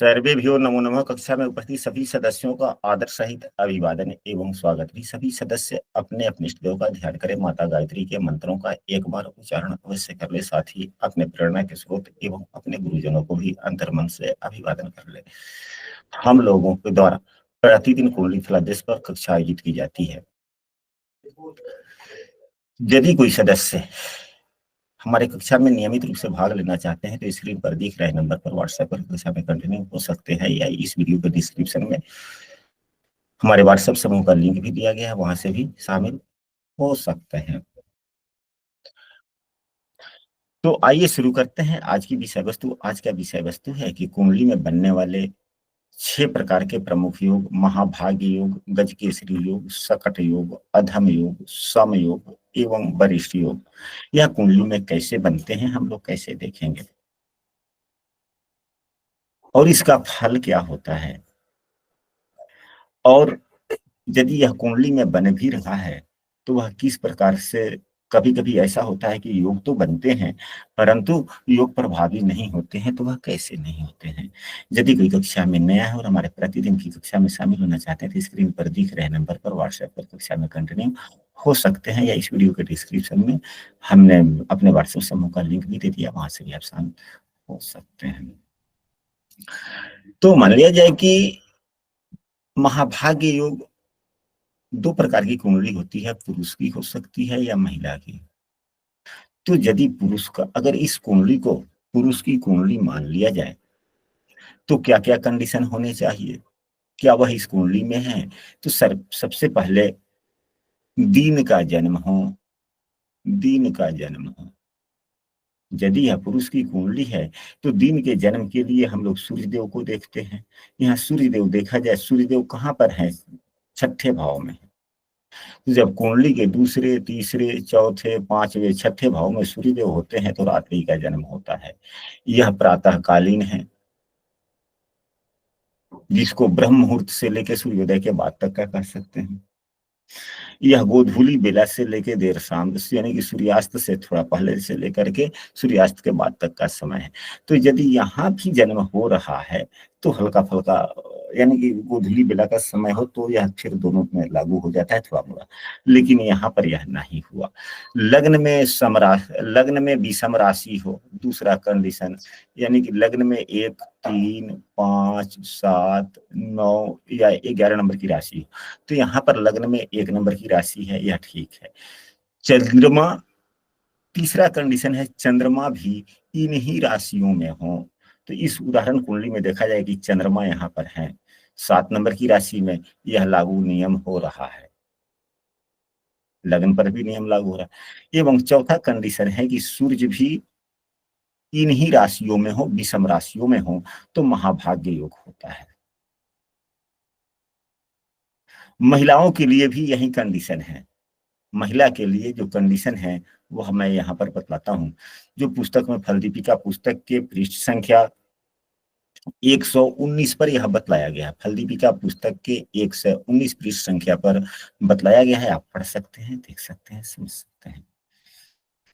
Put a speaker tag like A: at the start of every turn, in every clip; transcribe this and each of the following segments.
A: सर्वेभ्यो नमो नमः। कक्षा में उपस्थित सभी सदस्यों का आदर सहित अभिवादन एवं स्वागत भी। सभी सदस्य अपने अपने इष्ट देव का ध्यान करें। माता गायत्री के मंत्रों का एक बार उच्चारण अवश्य कर ले। साथ ही अपने प्रेरणा के स्रोत एवं अपने गुरुजनों को भी अंतर्मन से अभिवादन कर ले। हम लोगों के द्वारा प्रतिदिन कुंडली फलादेश पर कक्षा आयोजित की जाती है। यदि कोई सदस्य हमारे कक्षा में नियमित रूप से भाग लेना चाहते हैं तो स्क्रीन पर दिख रहे नंबर पर व्हाट्सएप पर कक्षा में कंटिन्यू हो सकते हैं, या इस वीडियो के डिस्क्रिप्शन में हमारे व्हाट्सएप समूह का लिंक भी दिया गया है, वहां से भी शामिल हो सकते हैं। तो आइए शुरू करते हैं आज की विषय वस्तु। आज का विषय वस्तु है कि कुंडली में बनने वाले 6 प्रकार के प्रमुख योग: महाभाग्य योग, गजकेसरी योग, सकट योग, अधम योग, सम योग एवं वरिष्ठ योग। यह कुंडली में कैसे बनते हैं हम लोग कैसे देखेंगे, और इसका फल क्या होता है, और यदि यह कुंडली में बन भी रहा है तो वह किस प्रकार से। कभी कभी ऐसा होता है कि योग तो बनते हैं परंतु योग प्रभावी नहीं होते हैं, तो वह कैसे नहीं होते हैं। यदि कोई कक्षा में नया है और हमारे प्रतिदिन की कक्षा में शामिल होना चाहते हैं तो स्क्रीन पर दिख रहे नंबर पर व्हाट्सएप पर कक्षा में कंटिन्यू हो सकते हैं, या इस वीडियो के डिस्क्रिप्शन में हमने अपने व्हाट्सएप समूह का लिंक भी दे दिया, वहां से भी आप शामिल हो सकते हैं। तो मान लिया जाए कि महाभाग्य योग 2 प्रकार की कुंडली होती है, पुरुष की हो सकती है या महिला की। तो यदि पुरुष का, अगर इस कुंडली को पुरुष की कुंडली मान लिया जाए तो क्या क्या कंडीशन होने चाहिए, क्या वह इस कुंडली में है। तो सबसे पहले दिन का जन्म हो, दिन का जन्म हो। यदि यह पुरुष की कुंडली है तो दिन के जन्म के लिए हम लोग सूर्यदेव को देखते हैं। यहाँ सूर्यदेव देखा जाए, सूर्यदेव कहाँ पर है, 6ठे भाव में। जब कुंडली के दूसरे, तीसरे, चौथे, पांचवे, 6ठे भाव में सूर्यदेव होते हैं तो रात्रि का जन्म होता है। यह प्रातःकालीन है, जिसको ब्रह्म मुहूर्त से लेकर सूर्योदय के बाद तक का कर सकते हैं। यह गोधूली बेला से लेकर देर शाम, यानी कि सूर्यास्त से थोड़ा पहले से लेकर के सूर्यास्त के बाद तक का समय है। तो यदि यहाँ भी जन्म हो रहा है तो हल्का फल्का, यानी कि गोधूली बेला का समय हो तो यह फिर दोनों में लागू हो जाता है थोड़ा मोड़ा, लेकिन यहाँ पर यह नहीं हुआ। लग्न में विषम राशि हो, दूसरा कंडीशन, यानी कि लग्न में 1, 3, 5, 7, 9 या 11 नंबर की राशि हो, तो यहाँ पर लग्न में 1 नंबर की राशि है, यह ठीक है। चंद्रमा, तीसरा कंडीशन है चंद्रमा भी इन्हीं राशियों में हो। तो इस उदाहरण कुंडली में देखा जाए कि चंद्रमा यहाँ पर है 7 नंबर की राशि में, यह लागू नियम हो रहा है, लग्न पर भी नियम लागू हो रहा है। एवं चौथा कंडीशन है कि सूर्य भी इन्हीं राशियों में हो, विषम राशियों में हो, तो महाभाग्य योग होता है। महिलाओं के लिए भी यही कंडीशन है। महिला के लिए जो कंडीशन है वो मैं यहाँ पर बतलाता हूँ। जो पुस्तक में फलदीपिका पुस्तक के पृष्ठ संख्या 119 पर यह बतलाया गया है। फलदीपिका पुस्तक के 119 पृष्ठ संख्या पर बतलाया गया है, आप पढ़ सकते हैं, देख सकते हैं, समझ सकते हैं।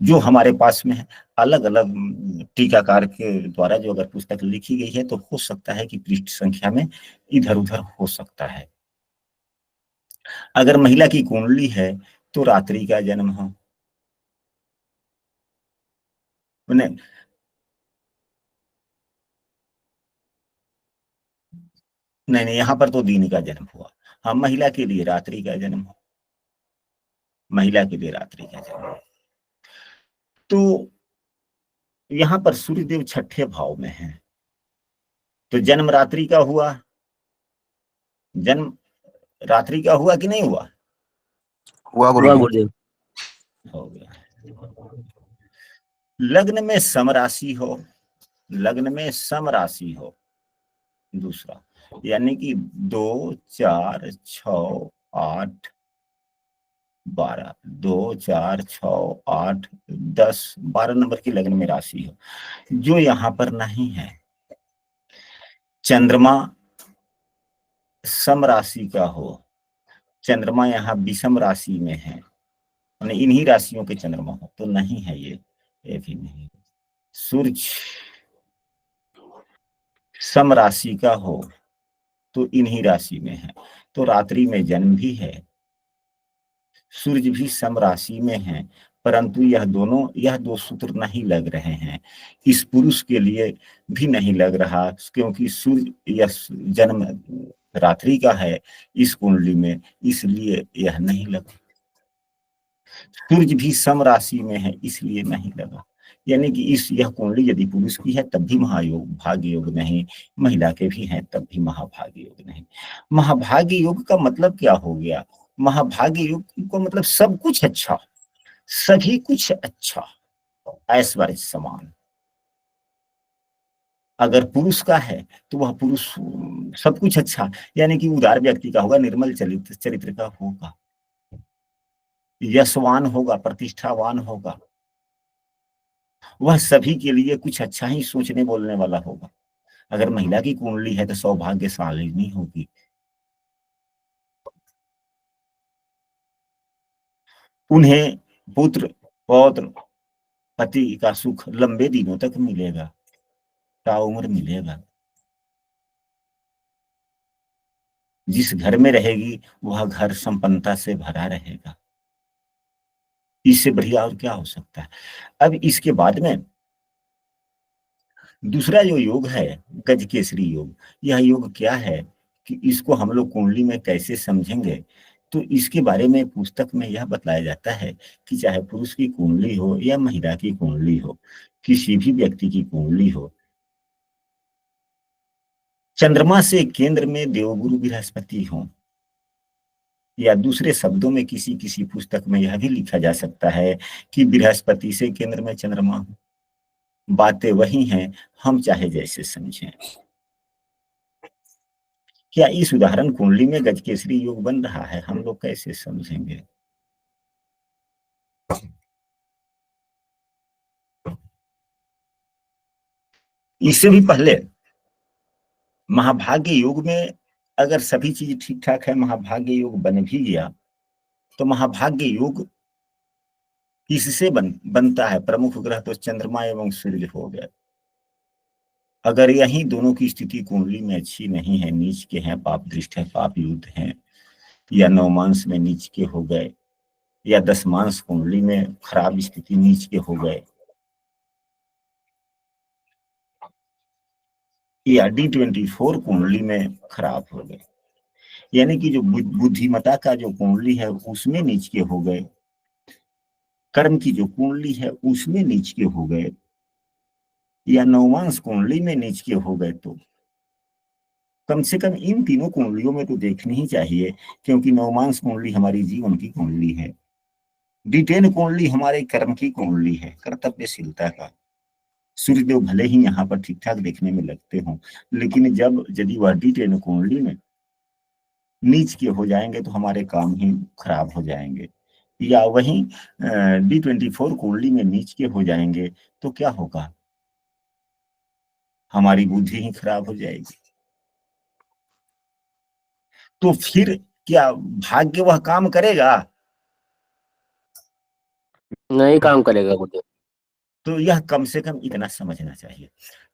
A: जो हमारे पास में है, अलग अलग टीकाकार के द्वारा जो अगर पुस्तक लिखी गई है तो हो सकता है कि पृष्ठ संख्या में इधर उधर हो सकता है। अगर महिला की कुंडली है तो रात्रि का जन्म हो, नहीं नहीं, यहाँ पर तो दिन का जन्म हुआ। हाँ, महिला के लिए रात्रि का जन्म हो, महिला के लिए रात्रि का जन्म। तो यहाँ पर सूर्यदेव 6ठे भाव में है, तो जन्म रात्रि का हुआ, जन्म रात्रि का हुआ कि नहीं हुआ,
B: हुआ गुरुदेव।
A: हो गया। लग्न में सम राशि हो, लग्न में सम राशि हो, दूसरा, यानी कि 2, 4, 6, 8, 12, 2, 4, 6, 8, 10, 12 नंबर की लग्न में राशि हो, जो यहाँ पर नहीं है। चंद्रमा सम राशि का हो, चंद्रमा यहाँ विषम राशि में है, इन्हीं राशियों के चंद्रमा हो, तो नहीं है ये भी नहीं। सूर्य सम राशि का हो तो इन्हीं राशि में है, तो रात्रि में जन्म भी है, सूर्य भी सम राशि में है, परंतु यह दो सूत्र नहीं लग रहे हैं। इस पुरुष के लिए भी नहीं लग रहा, क्योंकि सूर्य यह जन्म रात्रि का है इस कुंडली में, इसलिए यह नहीं लगा। सूर्य भी सम राशि में है, इसलिए नहीं लगा। यानी कि यह कुंडली यदि पुरुष की है तब भी महायोग भाग्य योग नहीं, महिला के भी हैं तब भी महाभाग्य योग नहीं। महाभाग्य योग का मतलब क्या हो गया? महाभाग्य योग को मतलब सब कुछ अच्छा, सभी कुछ अच्छा, ऐश्वर्य समान। अगर पुरुष का है तो वह पुरुष सब कुछ अच्छा, यानी कि उदार व्यक्ति का होगा, निर्मल चरित्र का होगा, यशवान होगा, प्रतिष्ठावान होगा, वह सभी के लिए कुछ अच्छा ही सोचने बोलने वाला होगा। अगर महिला की कुंडली है तो सौभाग्यशालिनी होगी। उन्हें पुत्र पौत्र पति का सुख लंबे दिनों तक मिलेगा, ताउम्र मिलेगा। जिस घर में रहेगी वह घर संपन्नता से भरा रहेगा। इससे बढ़िया और क्या हो सकता है? अब इसके बाद में दूसरा जो योग है गजकेसरी योग, यह योग क्या है कि इसको हम लोग कुंडली में कैसे समझेंगे? तो इसके बारे में पुस्तक में यह बताया जाता है कि चाहे पुरुष की कुंडली हो या महिला की कुंडली हो, किसी भी व्यक्ति की कुंडली हो, चंद्रमा से केंद्र में देवगुरु बृहस्पति हो, या दूसरे शब्दों में किसी किसी पुस्तक में यह भी लिखा जा सकता है कि बृहस्पति से केंद्र में चंद्रमा हो। बातें वही हैं, हम चाहे जैसे समझें। क्या इस उदाहरण कुंडली में गजकेसरी योग बन रहा है? हम लोग कैसे समझेंगे? इससे भी पहले महाभाग्य योग में अगर सभी चीज ठीक ठाक है, महाभाग्य योग बन भी गया, तो महाभाग्य योग किससे बनता है? प्रमुख ग्रह तो चंद्रमा एवं सूर्य हो गए। अगर यही दोनों की स्थिति कुंडली में अच्छी नहीं है, नीच के हैं, पाप दृष्ट है, पाप युद्ध है, या नवमांश में नीच के हो गए, या दशमांश कुंडली में खराब स्थिति नीच के हो गए, या D24 कुंडली में खराब हो गए, यानी कि जो बुद्धिमता का जो कुंडली है उसमें नीच के हो गए, कर्म की जो कुंडली है उसमें नीच के हो गए, या नवमांश कुंडली में नीच के हो गए, तो कम से कम इन तीनों कुंडलियों में तो देखनी ही चाहिए, क्योंकि नवमांश कुंडली हमारी जीवन की कुंडली है, D10 कुंडली हमारे कर्म की कुंडली है, कर्तव्यशीलता का। सूर्यदेव भले ही यहाँ पर ठीक ठाक देखने में लगते हों, लेकिन जब यदि वह D10 कुंडली में नीच के हो जाएंगे तो हमारे काम ही खराब हो जाएंगे, या वहीं D24 कुंडली में नीच के हो जाएंगे तो क्या होगा? हमारी बुद्धि ही खराब हो जाएगी। तो फिर क्या भाग्य वह काम करेगा?
B: नहीं काम करेगा गुरुदेव।
A: तो यह कम से कम इतना समझना चाहिए।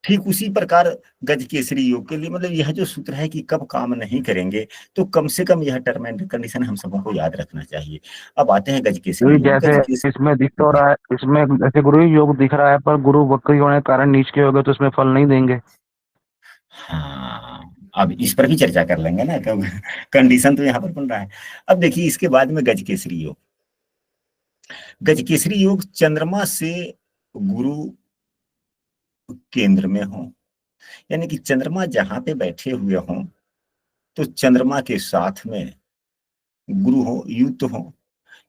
A: ठीक उसी प्रकार गजकेसरी योग के लिए मतलब यह जो सूत्र है कि कब काम नहीं करेंगे, तो कम से कम यह टर्म एंड कंडीशन हम सबों को याद रखना चाहिए। अब आते हैं गजकेसरी योग।
B: जैसे इसमें दिख तो रहा है, इसमें ऐसे गुरु योग दिख रहा है, पर गुरु वक्री होने के कारण नीच के हो गए तो इसमें फल नहीं देंगे।
A: हाँ, अब इस पर भी चर्चा कर लेंगे ना, क्योंकि कंडीशन तो यहाँ पर बन रहा है। अब देखिए इसके बाद में गजकेसरी योग। गजकेसरी योग चंद्रमा से गुरु केंद्र में हो, यानी कि चंद्रमा जहां पे बैठे हुए हों तो चंद्रमा के साथ में गुरु हो, युक्त हो,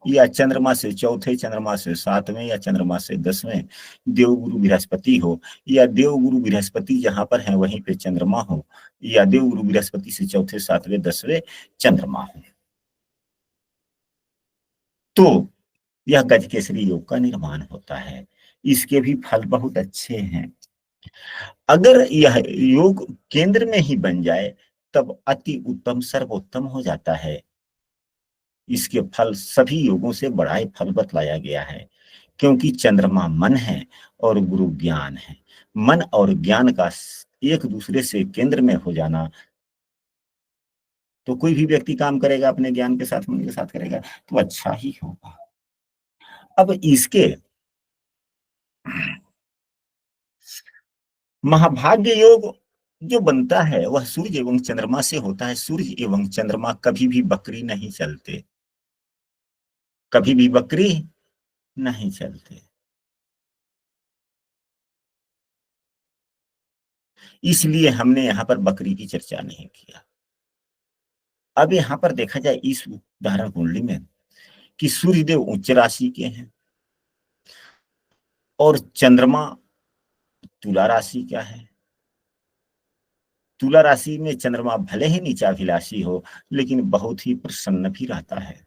A: या चंद्रमा से चौथे, चंद्रमा से सातवें, या चंद्रमा से 10वें देवगुरु बृहस्पति हो, या देवगुरु बृहस्पति जहां पर है वहीं पे चंद्रमा हो, या देवगुरु बृहस्पति से चौथे, सातवें, 10वें चंद्रमा हो, तो यह गजकेसरी योग का निर्माण होता है। इसके भी फल बहुत अच्छे हैं। अगर यह योग केंद्र में ही बन जाए तब अति उत्तम, सर्वोत्तम हो जाता है। इसके फल सभी योगों से बड़ा ही फल बतलाया गया है, क्योंकि चंद्रमा मन है और गुरु ज्ञान है। मन और ज्ञान का एक दूसरे से केंद्र में हो जाना, तो कोई भी व्यक्ति काम करेगा अपने ज्ञान के साथ, मन के साथ करेगा तो अच्छा ही होगा। अब इसके महाभाग्य योग जो बनता है वह सूर्य एवं चंद्रमा से होता है। सूर्य एवं चंद्रमा कभी भी बकरी नहीं चलते, कभी भी बकरी नहीं चलते। इसलिए हमने यहां पर बकरी की चर्चा नहीं किया। अब यहां पर देखा जाए इस उदाहरण कुंडली में कि सूर्यदेव उच्च राशि के हैं और चंद्रमा तुला राशि का है। तुला राशि में चंद्रमा भले ही नीचाभिलाषी हो लेकिन बहुत ही प्रसन्न भी रहता है।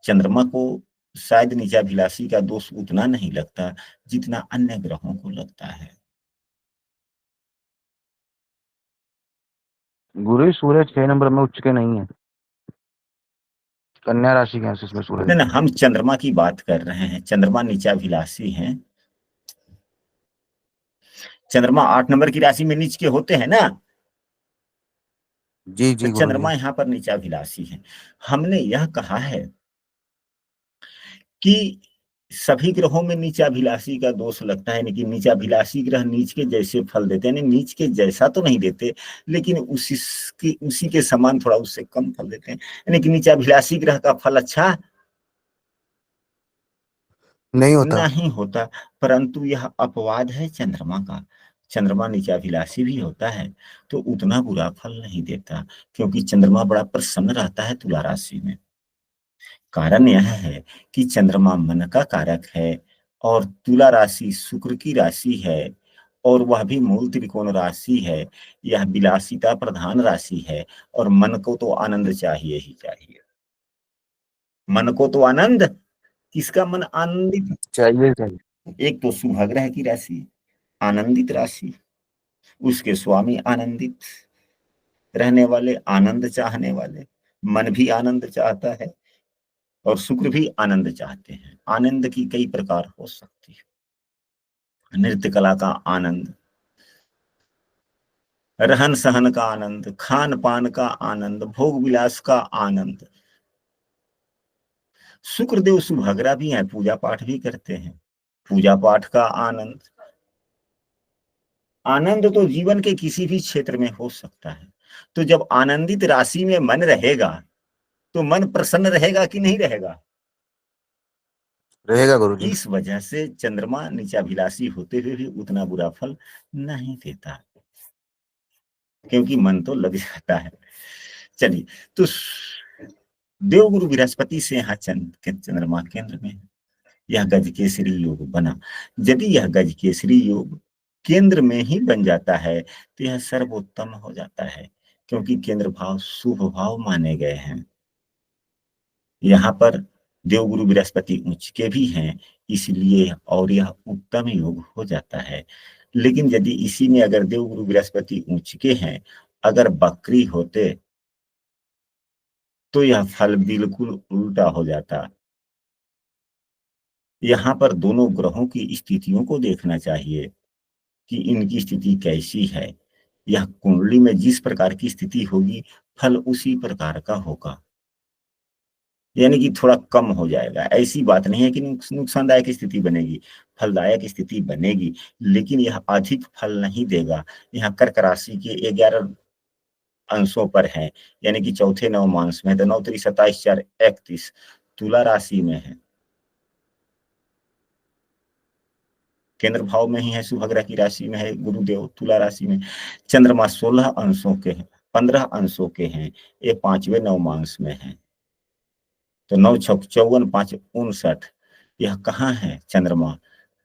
A: चंद्रमा को शायद नीचाभिलाषी का दोष उतना नहीं लगता जितना अन्य ग्रहों को लगता है।
B: गुरु जी, सूरज 6 नंबर में उच्च के नहीं है, कन्या राशि के हैं इसमें सूरज।
A: ना हम चंद्रमा की बात कर रहे हैं, चंद्रमा नीचाभिलाषी हैं। चंद्रमा 8 नंबर की राशि में नीच के होते हैं ना,
B: जी
A: तो
B: जी गुरु जी।
A: चंद्रमा यहाँ पर नीचाभिलाषी है। हमने यह कहा है कि सभी ग्रहों में नीचाभिलाषी का दोष लगता है, यानी कि नीचाभिलाषी ग्रह नीच के जैसे फल देते हैं, यानी नीच के जैसा तो नहीं देते लेकिन उसी के समान थोड़ा उससे कम फल देते हैं। यानी कि नीचाभिलाषी ग्रह का फल अच्छा
B: नहीं होता।
A: नहीं होता, परंतु यह अपवाद है चंद्रमा का। चंद्रमा नीचाभिलाषी भी होता है तो उतना बुरा फल नहीं देता, क्योंकि चंद्रमा बड़ा प्रसन्न रहता है तुला राशि में। कारण यह है कि चंद्रमा मन का कारक है और तुला राशि शुक्र की राशि है और वह भी मूल त्रिकोण राशि है। यह विलासिता प्रधान राशि है और मन को तो आनंद चाहिए ही चाहिए। मन को तो आनंद, किसका मन आनंदित?
B: चाहिए चाहिए।
A: एक तो सुभग्रह की राशि, आनंदित राशि, उसके स्वामी आनंदित रहने वाले, आनंद चाहने वाले, मन भी आनंद चाहता है और शुक्र भी आनंद चाहते हैं। आनंद की कई प्रकार हो सकती है, नृत्य कला का आनंद, रहन सहन का आनंद, खान पान का आनंद, भोग विलास का आनंद। शुक्रदेव सुभद्रा भी हैं, पूजा पाठ भी करते हैं, पूजा पाठ का आनंद। आनंद तो जीवन के किसी भी क्षेत्र में हो सकता है। तो जब आनंदित राशि में मन रहेगा तो मन प्रसन्न रहेगा कि नहीं रहेगा?
B: रहेगा गुरु जी।
A: इस वजह से चंद्रमा नीचाभिलाषी होते हुए भी उतना बुरा फल नहीं देता, क्योंकि मन तो लग जाता है। चलिए, तो देवगुरु बृहस्पति से यहाँ चंद्रमा केंद्र में है। यह गज केसरी योग बना। यदि यह गज केसरी योग केंद्र में ही बन जाता है तो यह सर्वोत्तम हो जाता है, क्योंकि केंद्र भाव शुभ भाव माने गए हैं। यहाँ पर देवगुरु बृहस्पति उच्च के भी हैं, इसलिए और यह उत्तम योग हो जाता है। लेकिन यदि इसी में अगर देवगुरु बृहस्पति उच्च के हैं, अगर बकरी होते तो यह फल बिल्कुल उल्टा हो जाता। यहाँ पर दोनों ग्रहों की स्थितियों को देखना चाहिए कि इनकी स्थिति कैसी है। यह कुंडली में जिस प्रकार की स्थिति होगी फल उसी प्रकार का होगा, यानी कि थोड़ा कम हो जाएगा। ऐसी बात नहीं है कि नुकसानदायक स्थिति बनेगी, फलदायक स्थिति बनेगी, लेकिन यह अधिक फल नहीं देगा। यहाँ कर्क राशि के 11 अंशों पर है, यानी कि चौथे नवमांश में, तो 9 3 27 4 31 तुला राशि में है, केंद्र भाव में ही है, सुभग्रह की राशि में है, गुरुदेव तुला राशि में। चंद्रमा 16 अंशों के हैं, 15 अंशों के हैं, ये 5वें नवमांश में है। तो 9 6 54 5 59, यह कहाँ है चंद्रमा?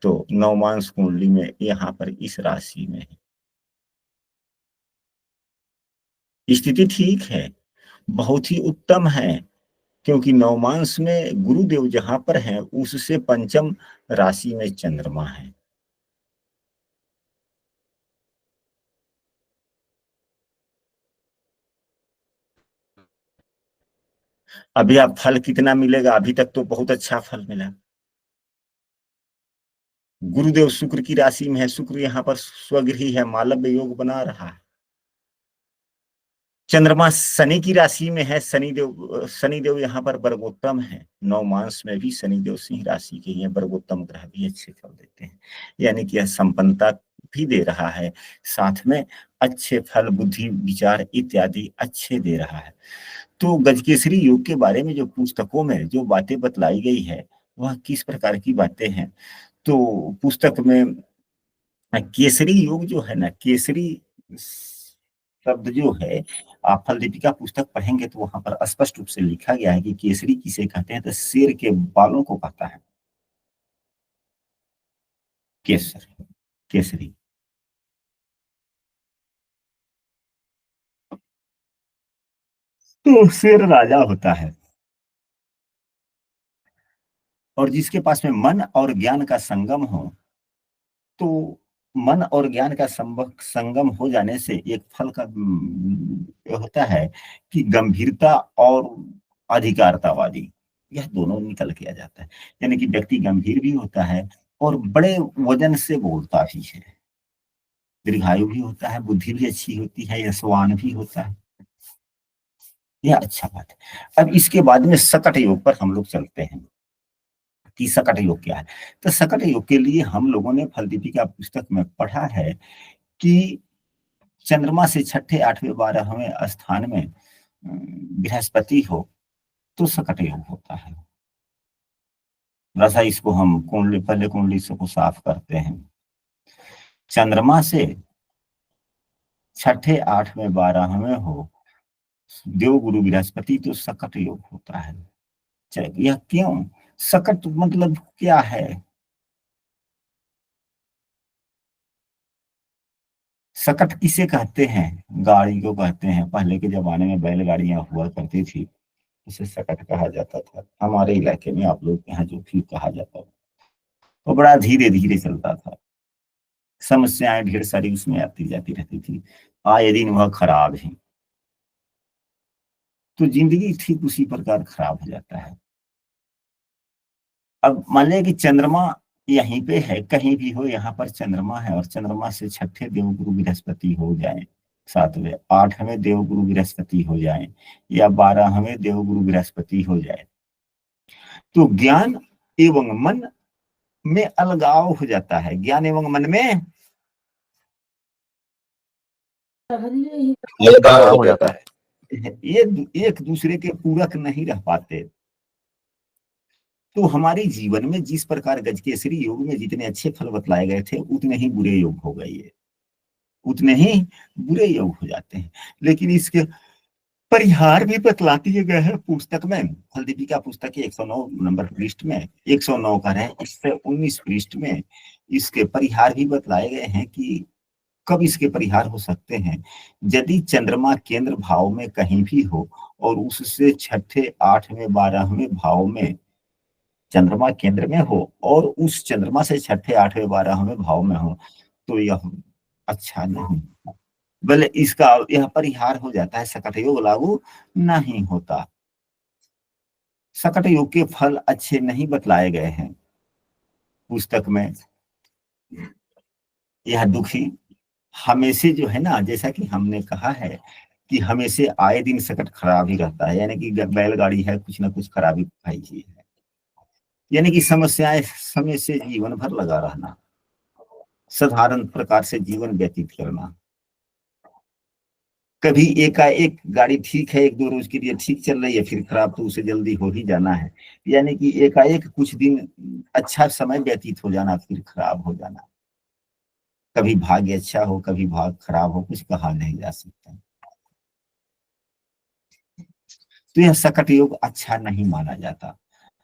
A: तो नवमांश कुंडली में यहाँ पर इस राशि में है। स्थिति ठीक है, बहुत ही उत्तम है, क्योंकि नवमांश में गुरुदेव जहां पर हैं उससे पंचम राशि में चंद्रमा है। अभी आप फल कितना मिलेगा? अभी तक तो बहुत अच्छा फल मिला। गुरुदेव शुक्र की राशि में है, शुक्र यहाँ पर स्वगृही है, मालव्य योग बना रहा है। चंद्रमा शनि की राशि में है, शनिदेव यहाँ पर वर्गोत्तम है, नवमांश में भी शनिदेव सिंह राशि के हैं, वर्गोत्तम ग्रह भी अच्छे फल देते हैं, यानी कि यह संपन्नता भी दे रहा है, साथ में अच्छे फल, बुद्धि, विचार इत्यादि अच्छे दे रहा है। तो गजकेसरी योग के बारे में जो पुस्तकों में जो बातें बतलाई गई है, वह किस प्रकार की बातें हैं? तो पुस्तक में केसरी योग जो है ना, केसरी शब्द जो है, आप फल दीपिका पुस्तक पढ़ेंगे तो वहां पर स्पष्ट रूप से लिखा गया है कि केसरी किसे कहते हैं, तो शेर के बालों को कहता है केसर, केसरी। तो शेर राजा होता है, और जिसके पास में मन और ज्ञान का संगम हो, तो मन और ज्ञान का संगम हो जाने से एक फल का होता है कि गंभीरता और अधिकारतावादी, यह दोनों निकल के आ जाता है। यानी कि व्यक्ति गंभीर भी होता है और बड़े वजन से बोलता भी है, दीर्घायु भी होता है, बुद्धि भी अच्छी होती है, यशवान भी होता है, यह अच्छा बात है। अब इसके बाद में सकट योग पर हम लोग चलते हैं कि सकट योग क्या है। तो सकट योग के लिए हम लोगों ने फल दीपिका पुस्तक में पढ़ा है कि चंद्रमा से छठे, आठवें, 12वें स्थान में बृहस्पति हो तो सकट योग होता है। रसा इसको हम कुंडली, पहले कुंडली से को साफ करते हैं। चंद्रमा से छठे, आठवें, 12वें हो देव गुरु बृहस्पति तो सकट योग होता है। यह क्यों? सकट मतलब क्या है? सकट किसे कहते हैं? गाड़ी को कहते हैं। पहले के जमाने में बैलगाड़ियां हुआ करती थी, उसे सकट कहा जाता था। हमारे इलाके में आप लोग के यहाँ जो भी कहा जाता था, वो बड़ा धीरे धीरे चलता था, समस्याएं ढेर सारी उसमें आती जाती रहती थी, आए दिन वह खराब है। तो जिंदगी ठीक उसी प्रकार खराब हो जाता है। अब मान लिया कि चंद्रमा यहीं पे है, कहीं भी हो, यहाँ पर चंद्रमा है और चंद्रमा से छठे देवगुरु बृहस्पति हो जाए, सातवें, आठवें देवगुरु बृहस्पति हो जाए, या 12वें देवगुरु बृहस्पति हो जाए, तो ज्ञान एवं मन में अलगाव हो जाता है। ज्ञान एवं मन में अलगाव हो जाता है, ये एक दूसरे के पूरक नहीं रह पाते। तो हमारे जीवन में जिस प्रकार गजकेसरी योग में जितने अच्छे फल बतलाए गए थे, उतने ही बुरे योग हो गए, उतने ही बुरे योग हो जाते हैं। लेकिन इसके परिहार भी बतलाती गए हैं पुस्तक में। फल दीपिका पुस्तक के 109 नंबर पृष्ठ में, 109 का है, इससे 19 पृष्ठ में इसके परिहार भी बतलाए गए हैं कि कब इसके परिहार हो सकते हैं। यदि चंद्रमा केंद्र भाव में कहीं भी हो और उससे छठे, आठवें, 12वें भाव में चंद्रमा केंद्र में हो और उस चंद्रमा से छठे, आठवें, 12वें भाव में हो, तो यह अच्छा नहीं, भले इसका यह परिहार हो जाता है, सकट योग लागू नहीं होता। सकट योग के फल अच्छे नहीं बतलाए गए हैं पुस्तक में। यह दुखी हमेशा जो है ना, जैसा कि हमने कहा है कि हमेशा आए दिन सकट खराब ही रहता है, यानी कि बैलगाड़ी है, कुछ ना कुछ खराबी भाई ही है, यानी कि समस्याएं समय से जीवन भर लगा रहना, साधारण प्रकार से जीवन व्यतीत करना। कभी एकाएक गाड़ी ठीक है, एक दो रोज के लिए ठीक चल रही है, फिर खराब, तो उसे जल्दी हो ही जाना है। यानी कि एकाएक कुछ दिन अच्छा समय व्यतीत हो जाना, फिर खराब हो जाना। कभी भाग्य अच्छा हो, कभी भाग्य खराब हो, कुछ कहा नहीं जा सकता। तो यह सकट योग अच्छा नहीं माना जाता।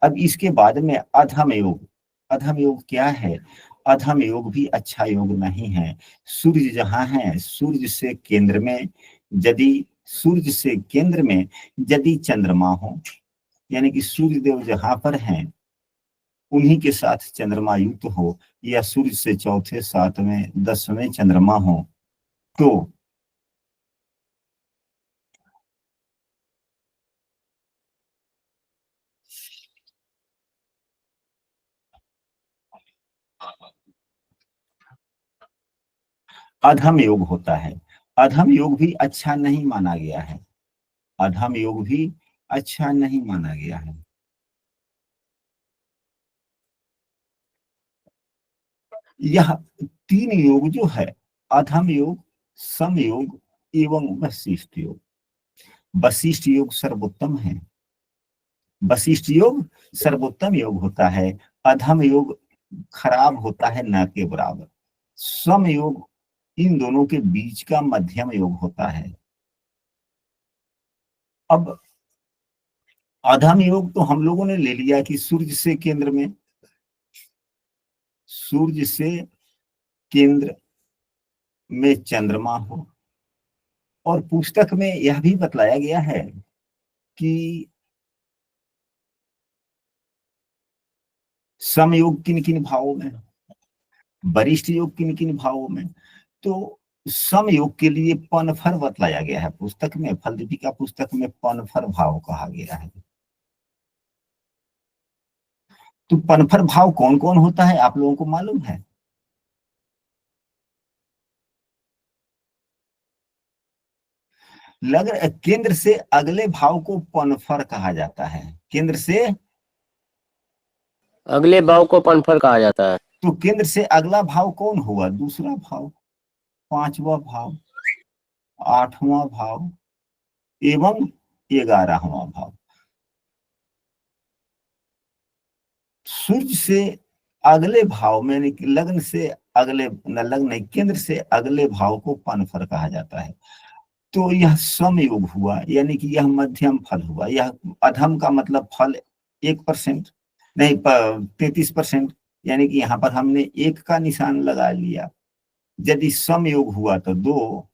A: अब इसके बाद में अधम योग, अधम योग क्या है? अधम योग भी अच्छा योग नहीं है। सूर्य जहां है, सूर्य से केंद्र में, यदि सूर्य से केंद्र में यदि चंद्रमा हो, यानी कि सूर्य देव जहां पर हैं उन्हीं के साथ चंद्रमा युक्त हो, या सूर्य से चौथे, सातवें, 10वें चंद्रमा हो, तो अधम योग होता है। अधम योग भी अच्छा नहीं माना गया है, अधम योग भी अच्छा नहीं माना गया है। यह तीन योग जो है, अधम योग, सम योग एवं वशिष्ठ योग, वशिष्ठ योग सर्वोत्तम है। वशिष्ठ योग सर्वोत्तम योग होता है, अधम योग खराब होता है न के बराबर। सम योग इन दोनों के बीच का मध्यम योग होता है। अब अधम योग तो हम लोगों ने ले लिया कि सूर्य से केंद्र में, सूर्य से केंद्र में चंद्रमा हो, और पुस्तक में यह भी बतलाया गया है कि समयोग किन किन भावों में, वरिष्ठ योग किन किन भावों में। तो समयोग के लिए पनफर बतलाया गया है पुस्तक में, फल दीपिका पुस्तक में पनफर भाव कहा गया है। तो पनफर भाव कौन कौन होता है आप लोगों को मालूम है? लग केंद्र से अगले भाव को पनफर कहा जाता है, केंद्र से
C: अगले भाव को पनफर कहा जाता है।
A: तो केंद्र से अगला भाव कौन हुआ? दूसरा भाव, पांचवा भाव, आठवां भाव एवं 11वां भाव। सूर्य से अगले भाव में, लग्न से अगले, न लग्न नहीं, केंद्र से अगले भाव को पनफर कहा जाता है। तो यह समयोग हुआ, यानी कि यह मध्यम फल हुआ। यह अधम का मतलब फल 1% नहीं, 33%, यानी कि यहाँ पर हमने 1 का निशान लगा लिया। यदि समयोग हुआ तो 2,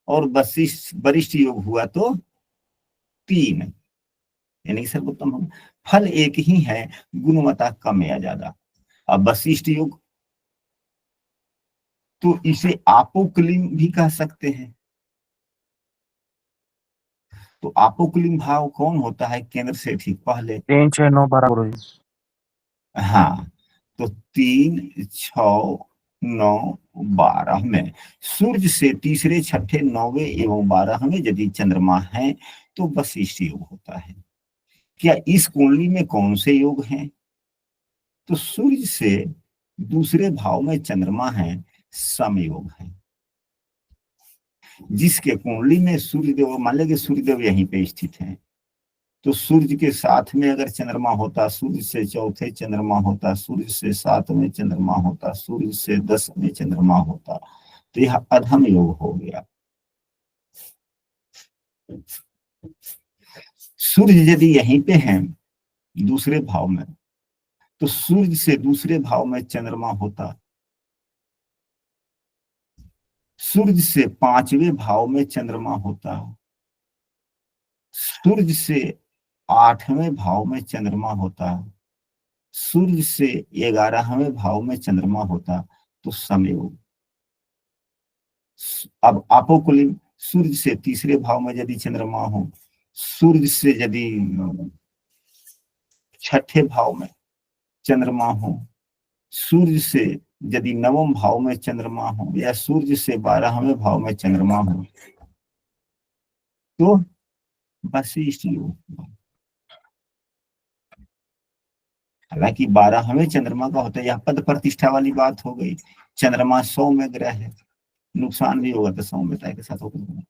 A: और वरिष्ठ योग हुआ तो 3, यानी कि सर्वोत्तम हम फल एक ही है, गुणवत्ता कम या ज्यादा। अब वशिष्ठ योग तो इसे आपोक्लिम भी कह सकते हैं। तो आपोक्लिम भाव कौन होता है? केंद्र से ठीक पहले,
B: 3, 6, 9, 12 गुरु जी।
A: हाँ, तो 3, 6, 9, 12 में सूर्य से तीसरे, छठे, 9वें एवं 12 में यदि चंद्रमा है तो वशिष्ठ योग होता है। क्या इस कुंडली में कौन से योग हैं? तो सूर्य से दूसरे भाव में चंद्रमा है, समयोग है। जिसके कुंडली में सूर्यदेव, मान लेंगे सूर्यदेव यहीं पे स्थित हैं, तो सूर्य के साथ में अगर चंद्रमा होता, सूर्य से चौथे चंद्रमा होता, सूर्य से 7वें चंद्रमा होता, सूर्य से 10वें चंद्रमा होता, तो यह अधम योग हो गया। सूर्य यदि यहीं पे है दूसरे भाव में, तो सूर्य से दूसरे भाव में चंद्रमा होता, सूर्य से 5वें भाव में चंद्रमा होता, सूर्य से 8वें भाव में चंद्रमा होता, सूर्य से 11वें भाव में चंद्रमा होता, तो समयोग। अब आपोकुलिम, सूर्य से तीसरे भाव में यदि चंद्रमा हो, सूर्य से यदि छठे भाव में चंद्रमा हो, सूर्य से यदि 9वें भाव में चंद्रमा हो, या सूर्य से 12वें भाव में चंद्रमा हो, तो वशिष्ठ योग। हालांकि 12वें चंद्रमा का होता है, यह पद प्रतिष्ठा वाली बात हो गई। चंद्रमा 100 में ग्रह है, नुकसान भी होगा तो सौम्यता के साथ होगा।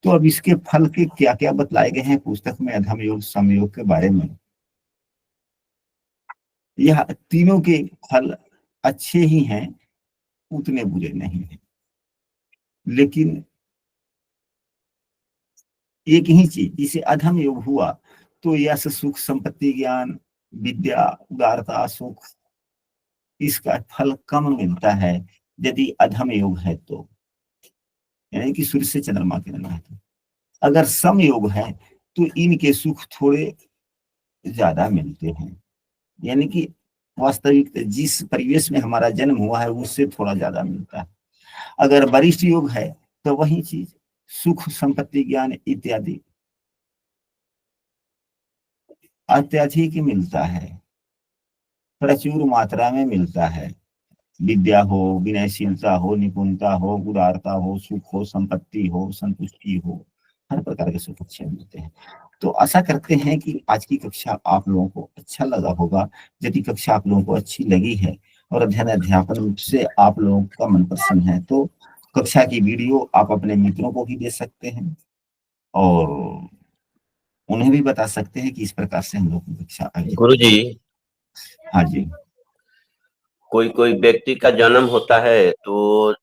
A: तो अब इसके फल के क्या क्या बतलाए गए हैं पुस्तक में अधम योग, समयोग के बारे में। यह तीनों के फल अच्छे ही हैं, उतने बुरे नहीं हैं, लेकिन एक ही चीज, जिसे अधम योग हुआ तो यश, सुख, संपत्ति, ज्ञान, विद्या, उदारता, सुख, इसका फल कम मिलता है यदि अधम योग है तो, यानी कि सूर्य से चंद्रमा के रहना है तो। अगर सम योग है तो इनके सुख थोड़े ज्यादा मिलते हैं, यानी कि वास्तविक जिस परिवेश में हमारा जन्म हुआ है उससे थोड़ा ज्यादा मिलता है। अगर वरिष्ठ योग है तो वही चीज, सुख, संपत्ति, ज्ञान इत्यादि अत्यधिक मिलता है, प्रचुर मात्रा में मिलता है। विद्या हो, विनयशीलता हो, निपुणता हो, उदारता हो, सुख हो, संपत्ति हो, संतुष्टि हो, हर प्रकार के सुख अच्छे मिलते हैं। तो आशा करते हैं कि आज की कक्षा आप लोगों को अच्छा लगा होगा। यदि कक्षा आप लोगों को अच्छी लगी है और अध्ययन अध्यापन से आप लोगों का मन प्रसन्न है तो कक्षा की वीडियो आप अपने मित्रों को भी दे सकते हैं और उन्हें भी बता सकते हैं कि इस प्रकार से हम लोग की कक्षा आगे।
C: गुरुजी,
A: हाँ जी।
C: कोई कोई व्यक्ति का जन्म होता है तो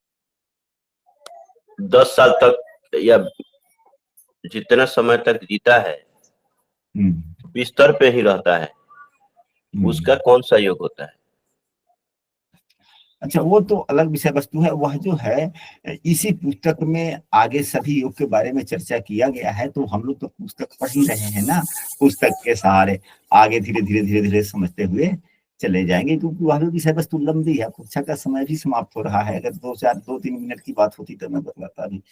C: 10 साल तक या जितना समय तक जीता है बिस्तर पे ही रहता है, उसका कौन सा योग होता है?
A: अच्छा, वो तो अलग विषय वस्तु है। वह जो है इसी पुस्तक में आगे सभी योग के बारे में चर्चा किया गया है, तो हम लोग तो पुस्तक पढ़ ही रहे हैं ना, पुस्तक के सहारे आगे धीरे धीरे धीरे धीरे समझते हुए चले जाएंगे, क्योंकि वह विषय वस्तु लंबी है। कक्षा का समय भी समाप्त हो रहा है। अगर 2-3 मिनट की बात होती तो मैं बतलाता भी।